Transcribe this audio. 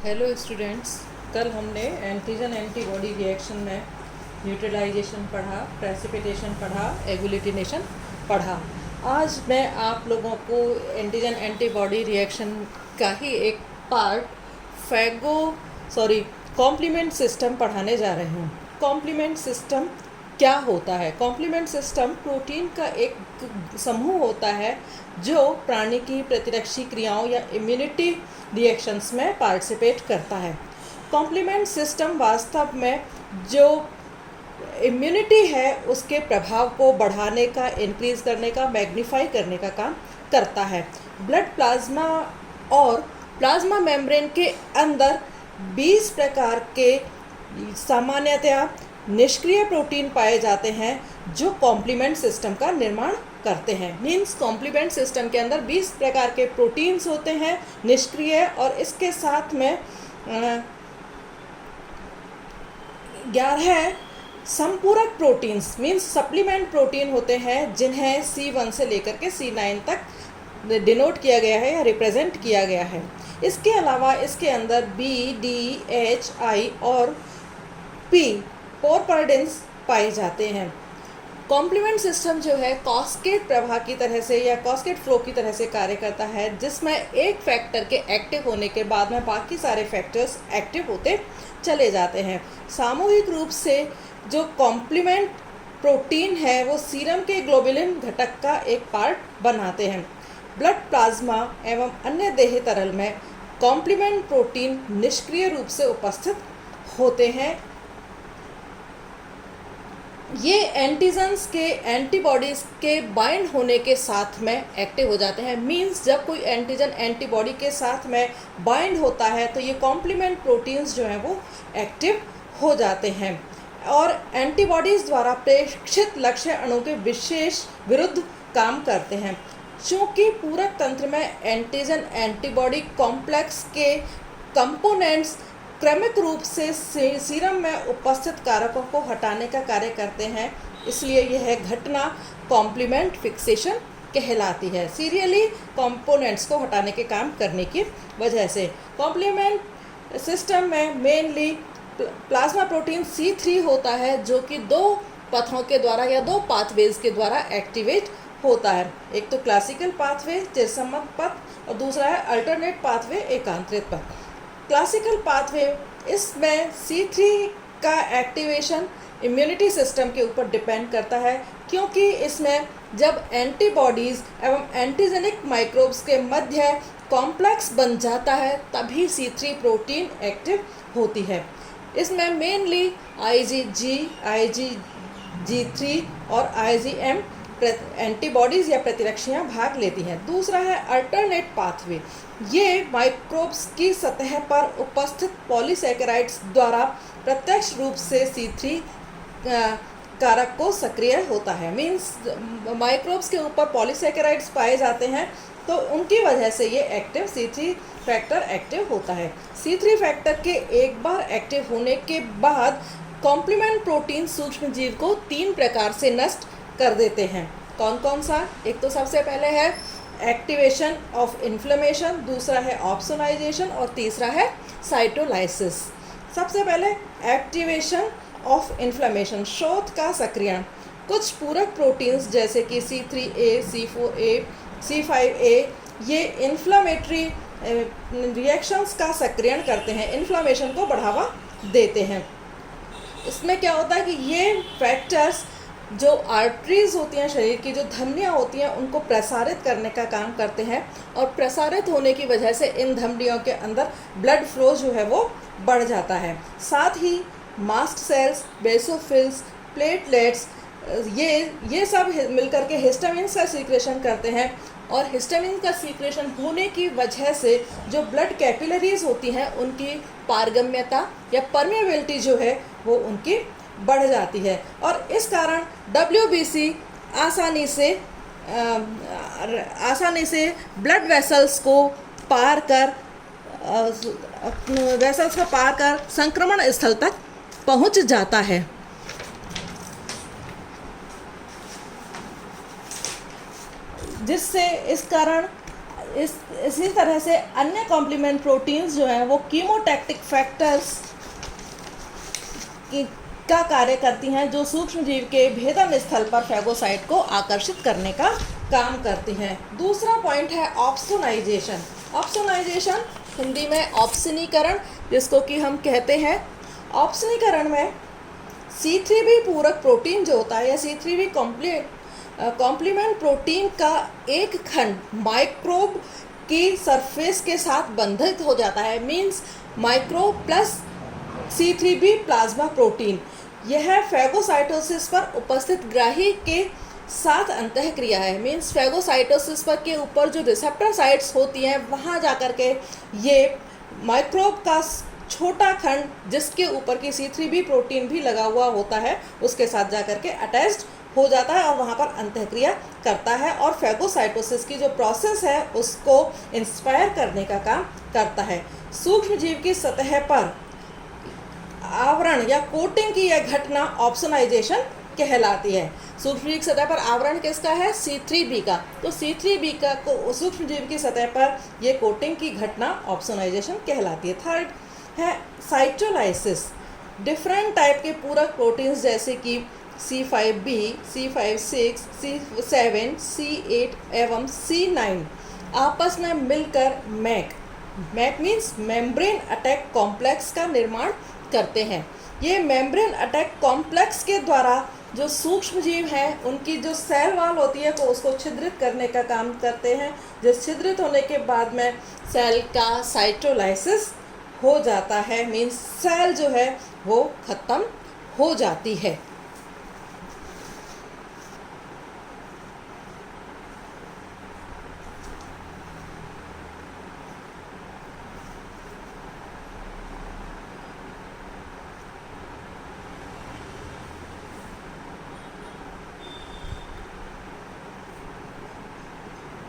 Hello students, कल हमने antigen antibody reaction में न्यूट्रलाइजेशन पढ़ा, प्रेसिपिटेशन पढ़ा, एग्लूटिनेशन पढ़ा। आज मैं आप लोगों को एंटीजन एंटीबॉडी रिएक्शन का ही एक पार्ट कॉम्प्लीमेंट सिस्टम पढ़ाने जा रहे हूँ। कॉम्प्लीमेंट सिस्टम क्या होता है? कॉम्प्लीमेंट सिस्टम प्रोटीन का एक समूह होता है जो प्राणी की प्रतिरक्षी क्रियाओं या इम्यूनिटी रिएक्शंस में पार्टिसिपेट करता है। कॉम्प्लीमेंट सिस्टम वास्तव में जो इम्यूनिटी है उसके प्रभाव को बढ़ाने का, इंक्रीज करने का, मैग्नीफाई करने का काम करता है। ब्लड प्लाज्मा और प्लाज्मा मेम्ब्रेन के अंदर 20 प्रकार के सामान्यतया निष्क्रिय प्रोटीन पाए जाते हैं जो कॉम्प्लीमेंट सिस्टम का निर्माण करते हैं। मीन्स कॉम्प्लीमेंट सिस्टम के अंदर 20 प्रकार के प्रोटीन्स होते हैं निष्क्रिय, और इसके साथ में 11 संपूरक प्रोटीन्स मीन्स सप्लीमेंट प्रोटीन होते हैं जिन्हें C1 से लेकर के C9 तक डिनोट किया गया है या रिप्रेजेंट किया गया है। इसके अलावा इसके अंदर B, D, H, I और P पोरपर्डिन्स पाए जाते हैं। कॉम्प्लीमेंट सिस्टम जो है कास्केड प्रवाह की तरह से या कास्केड फ्लो की तरह से कार्य करता है, जिसमें एक फैक्टर के एक्टिव होने के बाद में बाकी सारे फैक्टर्स एक्टिव होते चले जाते हैं। सामूहिक रूप से जो कॉम्प्लीमेंट प्रोटीन है वो सीरम के ग्लोबुलिन घटक का एक पार्ट बनाते हैं। ब्लड प्लाज्मा एवं अन्य देह तरल में कॉम्प्लीमेंट प्रोटीन निष्क्रिय रूप से उपस्थित होते हैं। ये एंटीजन्स के एंटीबॉडीज़ के बाइंड होने के साथ में एक्टिव हो जाते हैं। मींस जब कोई एंटीजन एंटीबॉडी के साथ में बाइंड होता है तो ये कॉम्प्लीमेंट प्रोटीन्स जो हैं वो एक्टिव हो जाते हैं और एंटीबॉडीज़ द्वारा प्रेक्षित लक्ष्य अणु के विशेष विरुद्ध काम करते हैं। चूँकि पूरक तंत्र में एंटीजन एंटीबॉडी कॉम्प्लेक्स के कंपोनेंट्स क्रमिक रूप से सीरम में उपस्थित कारकों को हटाने का कार्य करते हैं, इसलिए यह घटना कॉम्प्लीमेंट फिक्सेशन कहलाती है। सीरियली कंपोनेंट्स को हटाने के काम करने की वजह से कॉम्प्लीमेंट सिस्टम में मेनली प्लाज्मा प्रोटीन C3 होता है जो कि 2 पथों के द्वारा या 2 पाथवेज के द्वारा एक्टिवेट होता है। एक तो क्लासिकल पाथवे चिरसम्मत पथ और दूसरा है अल्टरनेट पाथवे एकांतरित पथ। क्लासिकल पाथवे, इसमें C3 का एक्टिवेशन इम्यूनिटी सिस्टम के ऊपर डिपेंड करता है, क्योंकि इसमें जब एंटीबॉडीज़ एवं एंटीजेनिक माइक्रोब्स के मध्य कॉम्प्लेक्स बन जाता है तभी C3 प्रोटीन एक्टिव होती है। इसमें मेनली IgG, IgG3 और IgM एंटीबॉडीज़ या प्रतिरक्षियाँ भाग लेती हैं। दूसरा है अल्टरनेट पाथवे। ये माइक्रोब्स की सतह पर उपस्थित पॉलीसैकेराइड्स द्वारा प्रत्यक्ष रूप से C3 कारक को सक्रिय होता है। मीन्स माइक्रोब्स के ऊपर पॉलीसैकेराइड्स पाए जाते हैं तो उनकी वजह से ये एक्टिव C3 फैक्टर एक्टिव होता है। C3 फैक्टर के एक बार एक्टिव होने के बाद कॉम्प्लीमेंट प्रोटीन सूक्ष्म जीव को 3 प्रकार से नष्ट कर देते हैं। कौन कौन सा? एक तो सबसे पहले है एक्टिवेशन ऑफ इन्फ्लेमेशन, दूसरा है ऑप्सोनाइजेशन और तीसरा है साइटोलाइसिस। सबसे पहले एक्टिवेशन ऑफ इन्फ्लेमेशन, शोथ का सक्रियण। कुछ पूरक प्रोटीन्स जैसे कि C3A, C4A, C5A ये इन्फ्लामेटरी रिएक्शंस का सक्रियण करते हैं, इन्फ्लामेशन को बढ़ावा देते हैं। इसमें क्या होता है कि ये फैक्टर्स जो आर्टरीज होती हैं, शरीर की जो धमनियाँ होती हैं, उनको प्रसारित करने का काम करते हैं और प्रसारित होने की वजह से इन धमनियों के अंदर ब्लड फ्लो जो है वो बढ़ जाता है। साथ ही मास्ट सेल्स, बेसोफिल्स, प्लेटलेट्स ये सब मिलकर के हिस्टामिन का सीक्रेशन करते हैं और हिस्टामिन का सीक्रेशन होने की वजह से जो ब्लड कैपिलरीज होती हैं उनकी पारगम्यता या परमेबिलिटी जो है वो उनकी बढ़ जाती है और इस कारण WBC आसानी से ब्लड वेसल्स को पार कर संक्रमण स्थल तक पहुंच जाता है। जिससे इस कारण इसी तरह से अन्य कॉम्प्लीमेंट प्रोटीन्स जो हैं वो कीमोटैक्टिक फैक्टर्स का कार्य करती हैं, जो सूक्ष्म जीव के भेदन स्थल पर फैगोसाइट को आकर्षित करने का काम करती हैं। दूसरा पॉइंट है ऑप्सोनाइजेशन। ऑप्सोनाइजेशन हिंदी में ऑप्सनीकरण, जिसको कि हम कहते हैं। ऑप्सनीकरण में C3b पूरक प्रोटीन जो होता है या C3b कॉम्प्लीमेंट प्रोटीन का एक खंड माइक्रोब की सरफेस के साथ बंधित हो जाता है। Means microbe plus C3b plasma protein, यह फैगोसाइटोसिस पर उपस्थित ग्राही के साथ अंतःक्रिया है। मीन्स फैगोसाइटोसिस पर के ऊपर जो रिसेप्टर साइट्स होती हैं वहाँ जाकर के ये माइक्रोब का छोटा खंड जिसके ऊपर की C3b प्रोटीन भी लगा हुआ होता है उसके साथ जाकर के अटैच्ड हो जाता है और वहाँ पर अंतःक्रिया करता है और फैगोसाइटोसिस की जो प्रोसेस है उसको इंस्पायर करने का काम करता है। सूक्ष्म जीव की सतह पर आवरण या कोटिंग की यह घटना ऑप्सोनाइजेशन कहलाती है। सूक्ष्म जीव की सतह पर आवरण किसका है? C3b का। तो C3b का को सूक्ष्म जीव की सतह पर यह कोटिंग की घटना ऑप्सोनाइजेशन कहलाती है। थर्ड है साइटोलाइसिस। डिफरेंट टाइप के पूरक प्रोटीन्स जैसे कि C5b, C5-6, C7, C8 एवं C9 आपस में मिलकर MAC means membrane attack complex का निर्माण करते हैं। ये मेम्ब्रेन अटैक कॉम्प्लेक्स के द्वारा जो सूक्ष्म जीव हैं उनकी जो सेल वॉल होती है वो उसको छिद्रित करने का काम करते हैं। जिस छिद्रित होने के बाद में सेल का साइटोलाइसिस हो जाता है। मीन्स सेल जो है वो ख़त्म हो जाती है।